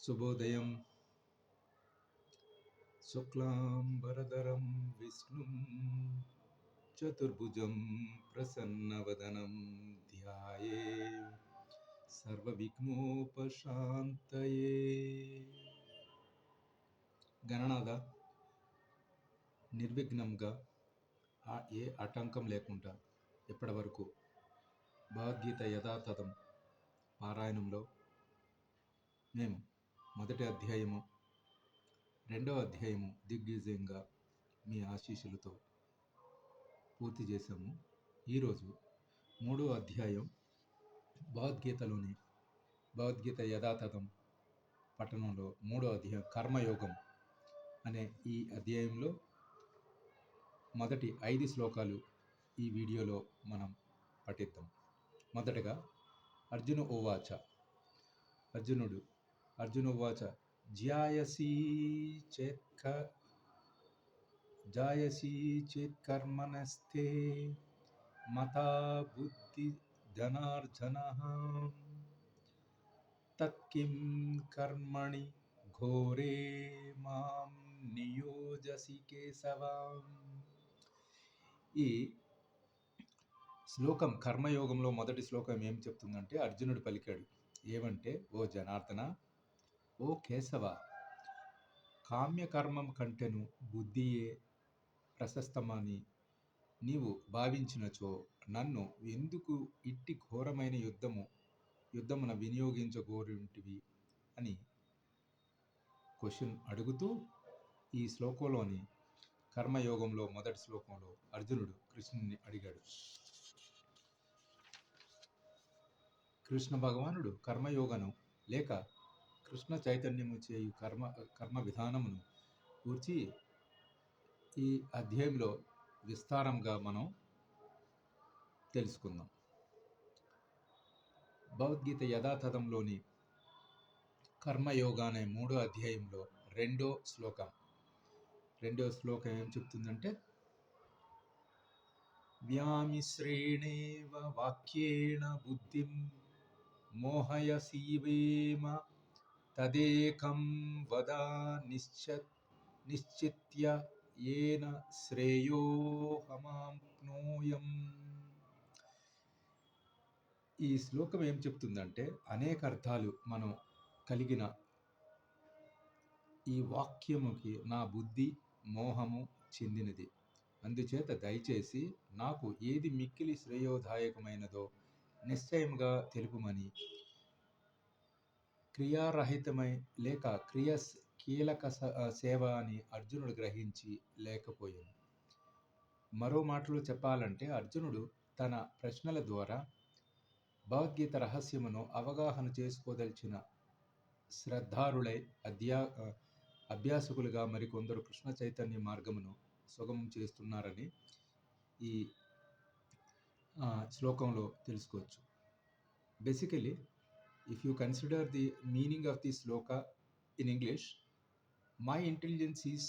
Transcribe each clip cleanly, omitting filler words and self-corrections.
శుభోదయం. శుక్లాంబరధరం విష్ణుం చతుర్భుజం ప్రసన్నవదనం ధ్యాయే సర్వవిఘ్నోపశాంతయే. గణనాథ, నిర్విఘ్నంగా ఏ ఆటంకం లేకుండా ఇప్పటి వరకు భగవద్గీత యథాతథం పారాయణంలో మేము మొదటి అధ్యాయము, రెండవ అధ్యాయము దిగ్విజయంగా మీ ఆశీస్సులతో పూర్తి చేశాము. ఈరోజు మూడో అధ్యాయం భగవద్గీత యథాతథం పఠనంలో మూడో అధ్యాయం కర్మయోగం అనే ఈ అధ్యాయంలో మొదటి 5 శ్లోకాలు ఈ వీడియోలో మనం పఠిద్దాం. మొదటగా అర్జున ఉవాచ జ్యాయసి చేత్కర్మణస్తే మతా బుద్ధి ధనార్జనః తత్కిం కర్మణి ఘోరే మాం నియోజసి కేశవ. ఈ శ్లోకం కర్మయోగంలో మొదటి శ్లోకం ఏం చెప్తుందంటే, అర్జునుడు పలికాడు ఏమంటే, ఓ జనార్దన, ఓ కేశవ, కామ్యకర్మం కంటెను బుద్ధియే ప్రశస్తమని నీవు భావించినచో నన్ను ఎందుకు ఇట్టి ఘోరమైన యుద్ధమున వినియోగించగోరింటివి అని క్వశ్చన్ అడుగుతూ ఈ శ్లోకంలోని కర్మయోగంలో మొదటి శ్లోకంలో అర్జునుడు కృష్ణుని అడిగాడు. కృష్ణ భగవానుడు కర్మయోగను లేక కృష్ణ చైతన్యము చేయు కర్మ విధానమును గూర్చి ఈ అధ్యాయంలో విస్తారంగా మనం తెలుసుకుందాం. భగవద్గీత యథాతథంలోని కర్మయోగ అనే మూడో అధ్యాయంలో రెండో శ్లోకం ఏం చెప్తుందంటే, వ్యామిశ్రేణేవ వాక్యేన బుద్ధిం మోహయసీవేమ తదేకం వద నిశ్చిత్య ఏన శ్రేయోహమాప్నోయం. ఈ శ్లోకం ఏం చెప్తుందంటే, అనేక అర్థాలు మనం కలిగిన ఈ వాక్యముకి నా బుద్ధి మోహము చెందినది. అందుచేత దయచేసి నాకు ఏది మిక్కిలి శ్రేయోదాయకమైనదో నిశ్చయంగా తెలుపుమని క్రియారహితమై లేక కీలక సేవ అని అర్జునుడు గ్రహించి లేకపోయాను. మరో మాటలో చెప్పాలంటే, అర్జునుడు తన ప్రశ్నల ద్వారా భగవద్గీత రహస్యమును అవగాహన చేసుకోదలిచిన శ్రద్ధారులై అభ్యాసకులుగా మరికొందరు కృష్ణ చైతన్య మార్గమును సుగమం చేస్తున్నారని ఈ శ్లోకంలో తెలుసుకోవచ్చు. Basically, if you consider the meaning of this sloka in English, my intelligence is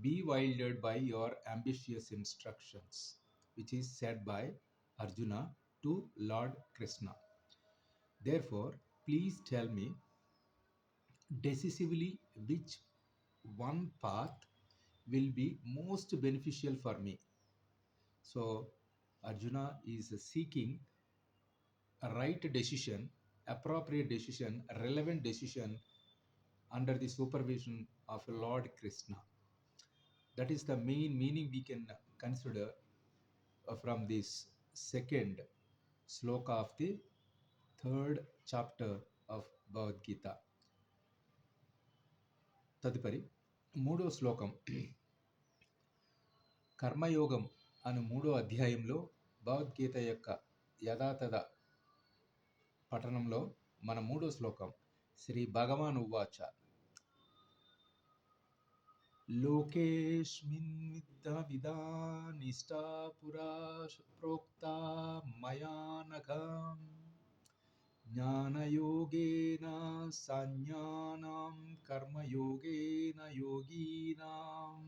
bewildered by your ambitious instructions, which is said by Arjuna to Lord Krishna. Therefore, please tell me decisively which one path will be most beneficial for me. So, Arjuna is seeking a right decision, appropriate decision, relevant decision under the supervision of Lord Krishna. That is the main meaning we can consider from this second sloka of the third chapter of Bhagavad Gita. తదుపరి మూడో శ్లోకం కర్మయోగం అను మూడో అధ్యాయంలో భగవద్గీత యొక్క యథాతథ పఠనంలో మన మూడో శ్లోకం శ్రీ భగవాన్ ఉవాచ లోకేస్మిన్ విధానిష్టా పురా ప్రోక్తా మయా నఘ జ్ఞానయోగేన సాంజ్ఞానాం కర్మయోగేన యోగీనాం.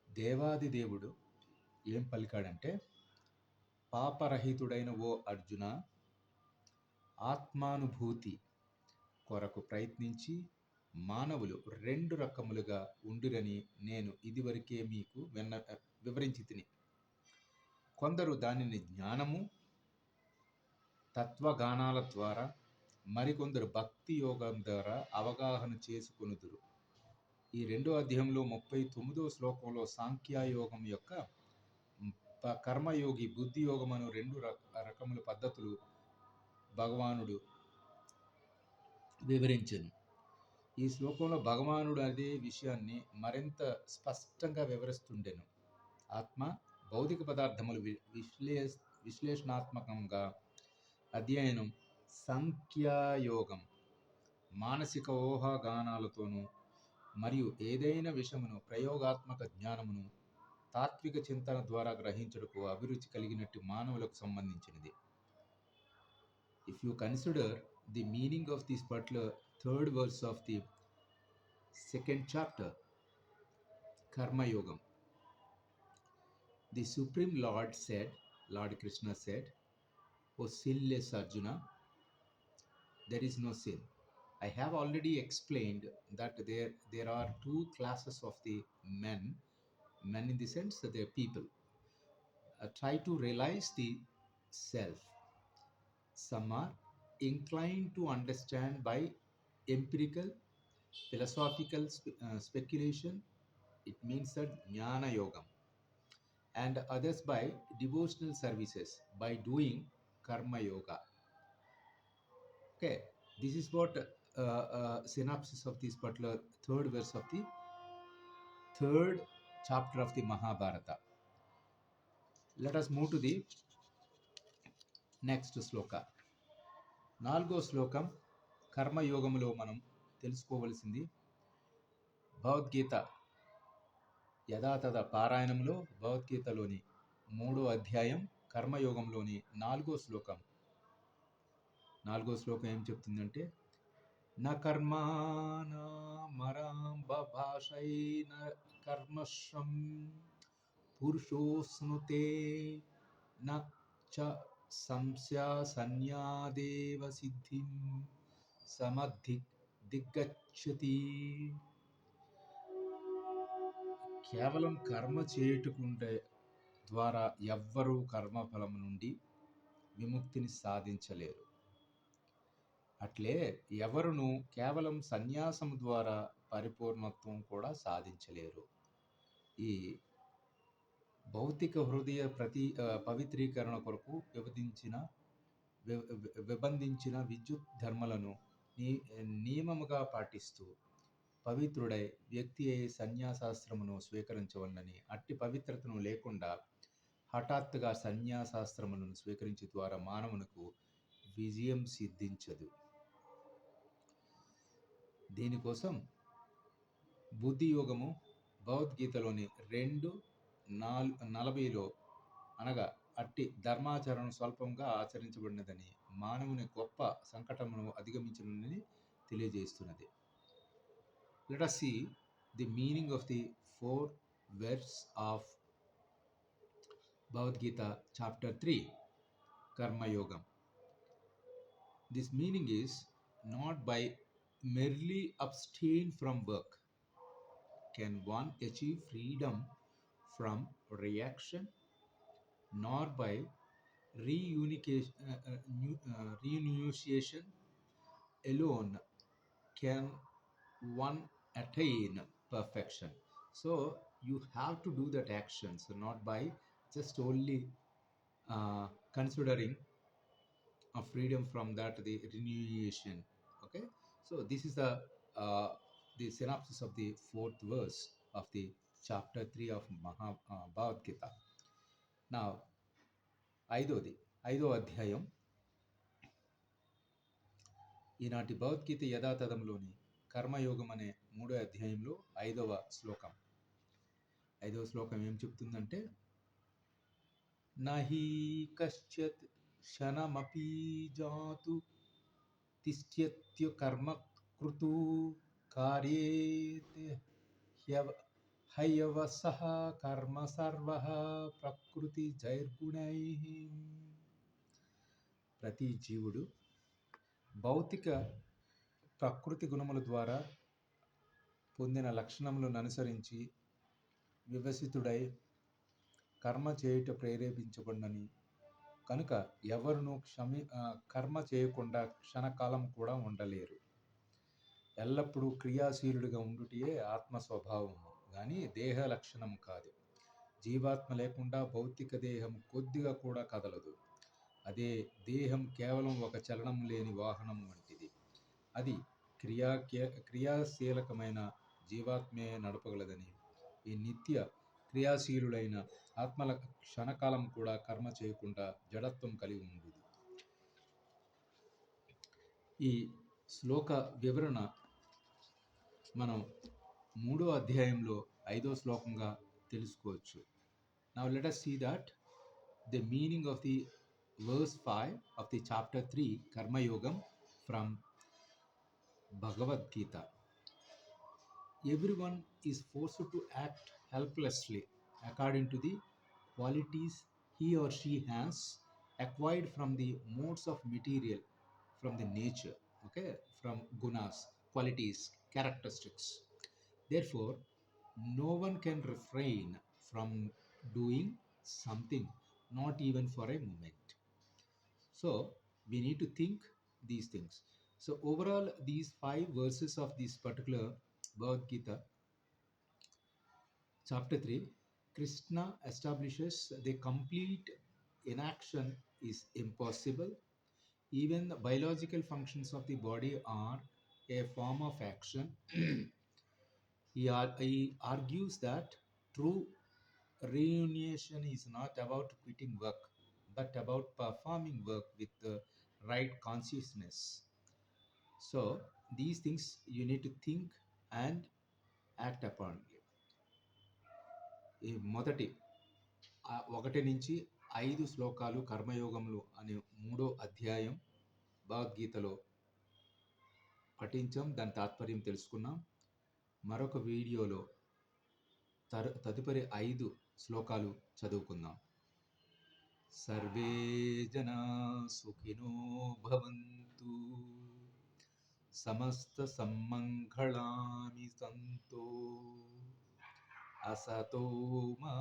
దేవాదిదేవుడు ఏం పలికాడంటే, పాపరహితుడైన ఓ అర్జున, ఆత్మానుభూతి కొరకు ప్రయత్నించి మానవులు 2 రకములుగా ఉండిరని నేను ఇదివరకే మీకు వివరించి తిని. కొందరు దానిని జ్ఞానము, తత్వగానాల ద్వారా, మరికొందరు భక్తి యోగం ద్వారా అవగాహన చేసుకొనుదురు. ఈ 2వ అధ్యాయంలో 39వ శ్లోకంలో సాంఖ్యయోగం యొక్క కర్మయోగి, బుద్ధి యోగం అను 2 రకముల పద్ధతులు భగవానుడు వివరించెను. ఈ శ్లోకంలో భగవానుడు అదే విషయాన్ని మరింత స్పష్టంగా వివరిస్తుండెను. ఆత్మ భౌతిక పదార్థములు విశ్లేషణాత్మకంగా అధ్యయనం, సంఖ్యాయోగం మానసిక ఊహాగానాలతోనూ మరియు ఏదైనా విషయమును ప్రయోగాత్మక జ్ఞానమును తాత్విక చింతన ద్వారా గ్రహించుటకు అభిరుచి కలిగినట్టు మానవులకు సంబంధించినది. If you consider the meaning of this particular third verse of the second chapter, Karma Yogam, the Supreme Lord said, Lord Krishna said, "O sinless Arjuna, there is no sin." I have already explained that there are 2 classes of the men in the sense that they are people. Try to realize the self. Some are inclined to understand by empirical, philosophical speculation. It means that Jnana Yogam. And others by devotional services, by doing Karma Yoga. Okay, this is what synopsis of this particular third verse of the third chapter of the Mahabharata. Let us move to the next sloka. 4వ శ్లోకం కర్మయోగములో మనం తెలుసుకోవలసింది భగవద్గీత యథాతథ పారాయణంలో భగవద్గీతలోని 3వ అధ్యాయం కర్మయోగంలోని 4వ శ్లోకం. 4వ శ్లోకం ఏం చెప్తుందంటే, న కర్మాణమరంభభాషైన కర్మశ్రం పురుషోస్నుతే న చ సంస్యాసన్యాదేవ సిద్ధిం సమధిగచ్చతి. కేవలం కర్మ చేయుటకుంటే ద్వారా ఎవ్వరూ కర్మఫలం నుండి విముక్తిని సాధించలేరు. అట్లే ఎవరును కేవలం సన్యాసం ద్వారా పరిపూర్ణత్వం కూడా సాధించలేరు. ఈ భౌతిక హృదయ పవిత్రీకరణ కొరకు విబంధించిన విద్యుత్ ధర్మలను నియమముగా పాటిస్తూ పవిత్రుడై వ్యక్తి అయి సన్యాసాశ్రమును స్వీకరించవలనని, అట్టి పవిత్రతను లేకుండా హఠాత్తుగా సన్యాసాశ్రమును స్వీకరించే ద్వారా మానవునకు విజయం సిద్ధించదు. దీనికోసం బుద్ధి యోగము భగవద్గీతలోని 2:40లో అనగా అట్టి ధర్మాచరణ స్వల్పంగా ఆచరించబడినదని, మానవుని గొప్ప సంకటమును అధిగమించనునని తెలియజేస్తున్నది. Let us see the meaning of the 4th verse of Bhagavad Gita chapter 3, Karma Yogam. This meaning is, not by merely abstain from work can one achieve freedom from reaction, nor by renunciation alone can one attain perfection. So you have to do that actions, not by just only considering a freedom from that, the renunciation. Okay, so this is the synopsis of the 4th verse of the chapter 3 of Bhagavad Gita. Now, 5వ అధ్యాయం ఈనాటి భగవద్గీత యథాతథంలోని కర్మయోగం అనే 3వ అధ్యాయంలో 5వ శ్లోకం. 5వ శ్లోకం ఏం చెప్తుందంటే, నహి కశ్చిత్ క్షణమపి జాతు తిష్ఠ్యత్య కర్మ కృతు కార్యేతే హయవసః కర్మ సర్వః ప్రకృతి జైర్గుణైః. ప్రతి జీవుడు భౌతిక ప్రకృతి గుణముల ద్వారా పొందిన లక్షణములను అనుసరించి వివసితుడై కర్మ చేయుట ప్రేరేపించబడినని కనుక ఎవరును కర్మ చేయకుండా క్షణకాలం కూడా ఉండలేరు. ఎల్లప్పుడూ క్రియాశీలుడిగా ఉండుటయే ఆత్మ స్వభావము కానీ దేహ లక్షణం కాదు. జీవాత్మ లేకుండా భౌతిక దేహం కొద్దిగా కూడా కదలదు. అదే దేహం కేవలం ఒక చలనం లేని వాహనం వంటిది. అది క్రియాశీలకమైన జీవాత్మే నడపగలదని, ఈ నిత్య క్రియాశీలుడైన ఆత్మల క్షణకాలం కూడా కర్మ చేయకుండా జడత్వం కలిగి ఉండదు. ఈ శ్లోక వివరణ మనం 3వ అధ్యాయంలో 5వ శ్లోకంగా తెలుసుకోవచ్చు. Now let us see that the meaning of the verse 5 of the chapter 3 Karma Yogam from Bhagavad Gita. Everyone is forced to act helplessly according to the qualities he or she has acquired from the modes of material, from the nature, okay, from gunas, qualities, characteristics. Therefore, no one can refrain from doing something, not even for a moment. So, we need to think these things. So, overall, these 5 verses of this particular Bhagavad Gita, chapter 3, Krishna establishes the complete inaction is impossible. Even the biological functions of the body are a form of action. He argues that true reunion is not about quitting work, but about performing work with the right consciousness. So, these things you need to think and act upon. ఈ మొదటి 1 నుంచి 5 శ్లోకాలు కర్మయోగములు అనే 3వ అధ్యాయం భగవద్గీతలో పఠించాం. దాని తాత్పర్యం తెలుసుకున్నాం. మరొక వీడియోలో తదుపరి 5 శ్లోకాలు చదువుకుందాం. సర్వే జనా సుఖినో భవంతు, సమస్త సమ్మంగళాని సంతో, అసతో మా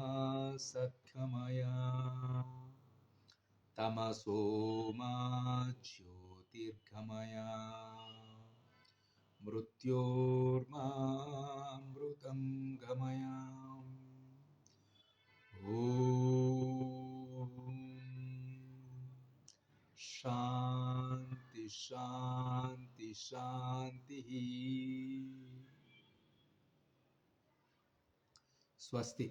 సద్గమయా, తమసో మా జ్యోతిర్గమయా, మృత్యోర్మామృతం గమయా. ఓం శాంతి శాంతి శాంతి. స్వస్తి.